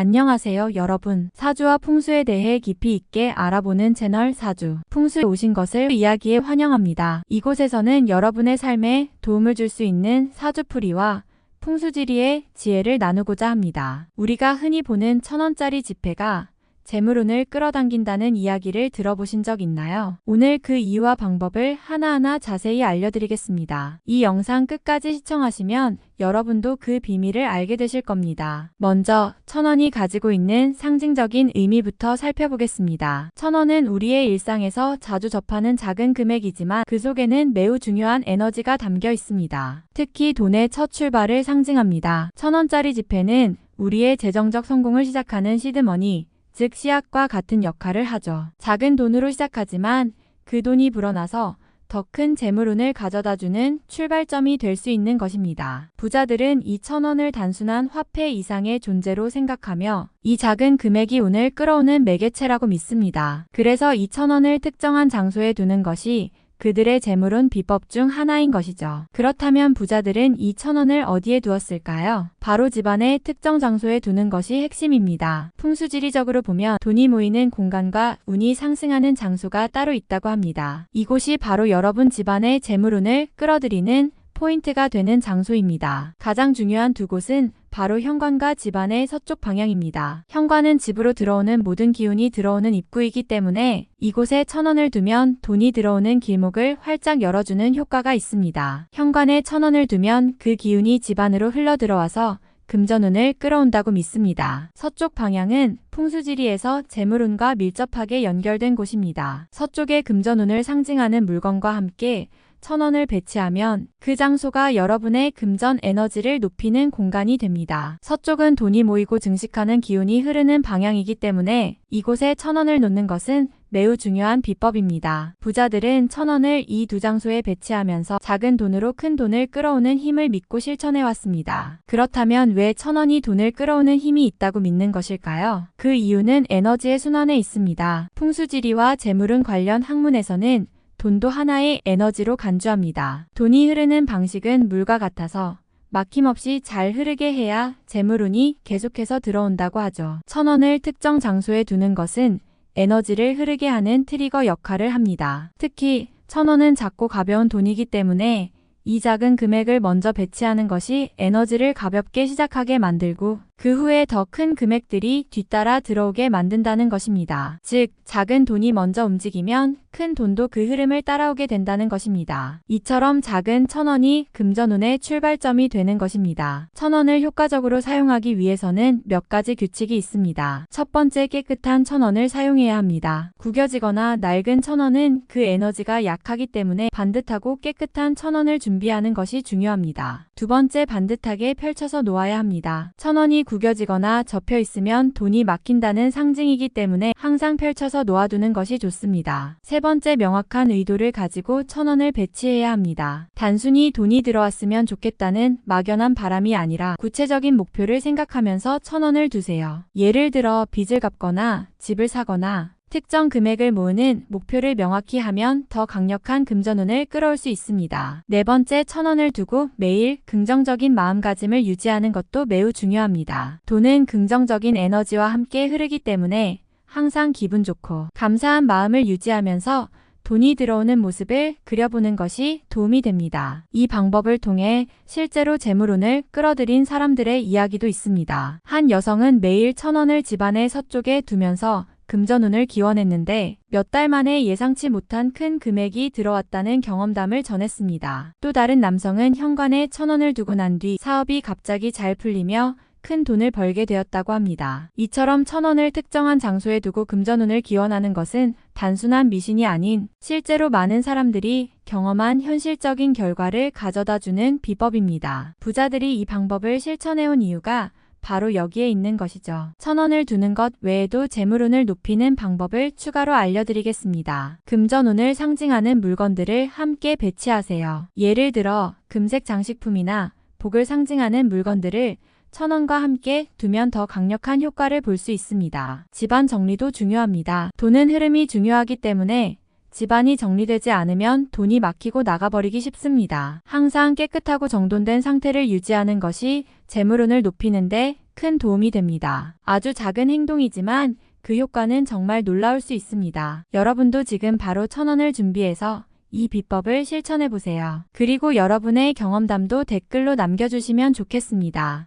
안녕하세요 여러분. 사주와 풍수에 대해 깊이 있게 알아보는 채널 사주, 풍수에 오신 것을 이야기에 환영합니다. 이곳에서는 여러분의 삶에 도움을 줄 수 있는 사주풀이와 풍수지리의 지혜를 나누고자 합니다. 우리가 흔히 보는 1000원짜리 지폐가 재물운을 끌어당긴다는 이야기를 들어보신 적 있나요? 오늘 그 이유와 방법을 하나하나 자세히 알려드리겠습니다. 이 영상 끝까지 시청하시면 여러분도 그 비밀을 알게 되실 겁니다. 먼저 1000원이 가지고 있는 상징적인 의미부터 살펴보겠습니다. 1000원은 우리의 일상에서 자주 접하는 작은 금액이지만 그 속에는 매우 중요한 에너지가 담겨 있습니다. 특히 돈의 첫 출발을 상징합니다. 1000원짜리 지폐는 우리의 재정적 성공을 시작하는 시드머니, 즉 씨앗과 같은 역할을 하죠. 작은 돈으로 시작하지만 그 돈이 불어나서 더 큰 재물운을 가져다주는 출발점이 될 수 있는 것입니다. 부자들은 이 1000원을 단순한 화폐 이상의 존재로 생각하며 이 작은 금액이 운을 끌어오는 매개체라고 믿습니다. 그래서 이 1000원을 특정한 장소에 두는 것이 그들의 재물운 비법 중 하나인 것이죠. 그렇다면 부자들은 이 1000원을 어디에 두었을까요? 바로 집안의 특정 장소에 두는 것이 핵심입니다. 풍수지리적으로 보면 돈이 모이는 공간과 운이 상승하는 장소가 따로 있다고 합니다. 이곳이 바로 여러분 집안의 재물운을 끌어들이는 포인트가 되는 장소입니다. 가장 중요한 두 곳은 바로 현관과 집안의 서쪽 방향입니다. 현관은 집으로 들어오는 모든 기운이 들어오는 입구이기 때문에 이곳에 1000원을 두면 돈이 들어오는 길목을 활짝 열어주는 효과가 있습니다. 현관에 1000원을 두면 그 기운이 집 안으로 흘러들어와서 금전운을 끌어온다고 믿습니다. 서쪽 방향은 풍수지리에서 재물운과 밀접하게 연결된 곳입니다. 서쪽의 금전운을 상징하는 물건과 함께 1000원을 배치하면 그 장소가 여러분의 금전 에너지를 높이는 공간이 됩니다. 서쪽은 돈이 모이고 증식하는 기운이 흐르는 방향이기 때문에 이곳에 1000원을 놓는 것은 매우 중요한 비법입니다. 부자들은 1000원을 이 두 장소에 배치하면서 작은 돈으로 큰 돈을 끌어오는 힘을 믿고 실천해왔습니다. 그렇다면 왜 1000원이 돈을 끌어오는 힘이 있다고 믿는 것일까요? 그 이유는 에너지의 순환에 있습니다. 풍수지리와 재물운 관련 학문에서는 돈도 하나의 에너지로 간주합니다. 돈이 흐르는 방식은 물과 같아서 막힘없이 잘 흐르게 해야 재물운이 계속해서 들어온다고 하죠. 1000원을 특정 장소에 두는 것은 에너지를 흐르게 하는 트리거 역할을 합니다. 특히 1000원은 작고 가벼운 돈이기 때문에 이 작은 금액을 먼저 배치하는 것이 에너지를 가볍게 시작하게 만들고 그 후에 더 큰 금액들이 뒤따라 들어오게 만든다는 것입니다. 즉, 작은 돈이 먼저 움직이면 큰 돈도 그 흐름을 따라오게 된다는 것입니다. 이처럼 작은 1000원이 금전운의 출발점이 되는 것입니다. 1000원을 효과적으로 사용하기 위해서는 몇 가지 규칙이 있습니다. 첫 번째, 깨끗한 1000원을 사용해야 합니다. 구겨지거나 낡은 1000원은 그 에너지가 약하기 때문에 반듯하고 깨끗한 1000원을 준비하는 것이 중요합니다. 두 번째, 반듯하게 펼쳐서 놓아야 합니다. 1000원이 구겨지거나 접혀 있으면 돈이 막힌다는 상징이기 때문에 항상 펼쳐서 놓아두는 것이 좋습니다. 세 번째, 명확한 의도를 가지고 1000원을 배치해야 합니다. 단순히 돈이 들어왔으면 좋겠다는 막연한 바람이 아니라 구체적인 목표를 생각하면서 1000원을 두세요. 예를 들어 빚을 갚거나 집을 사거나 특정 금액을 모으는 목표를 명확히 하면 더 강력한 금전운을 끌어올 수 있습니다. 네 번째, 1000원을 두고 매일 긍정적인 마음가짐을 유지하는 것도 매우 중요합니다. 돈은 긍정적인 에너지와 함께 흐르기 때문에 항상 기분 좋고 감사한 마음을 유지하면서 돈이 들어오는 모습을 그려보는 것이 도움이 됩니다. 이 방법을 통해 실제로 재물운을 끌어들인 사람들의 이야기도 있습니다. 한 여성은 매일 1000원을 집안의 서쪽에 두면서 금전운을 기원했는데 몇 달 만에 예상치 못한 큰 금액이 들어왔다는 경험담을 전했습니다. 또 다른 남성은 현관에 1000원을 두고 난 뒤 사업이 갑자기 잘 풀리며 큰 돈을 벌게 되었다고 합니다. 이처럼 1000원을 특정한 장소에 두고 금전운을 기원하는 것은 단순한 미신이 아닌 실제로 많은 사람들이 경험한 현실적인 결과를 가져다주는 비법입니다. 부자들이 이 방법을 실천해온 이유가 바로 여기에 있는 것이죠. 1000원을 두는 것 외에도 재물운을 높이는 방법을 추가로 알려드리겠습니다. 금전운을 상징하는 물건들을 함께 배치하세요. 예를 들어 금색 장식품이나 복을 상징하는 물건들을 1000원과 함께 두면 더 강력한 효과를 볼 수 있습니다. 집안 정리도 중요합니다. 돈은 흐름이 중요하기 때문에 집안이 정리되지 않으면 돈이 막히고 나가버리기 쉽습니다. 항상 깨끗하고 정돈된 상태를 유지하는 것이 재물운을 높이는데 큰 도움이 됩니다. 아주 작은 행동이지만 그 효과는 정말 놀라울 수 있습니다. 여러분도 지금 바로 1,000원을 준비해서 이 비법을 실천해 보세요. 그리고 여러분의 경험담도 댓글로 남겨주시면 좋겠습니다.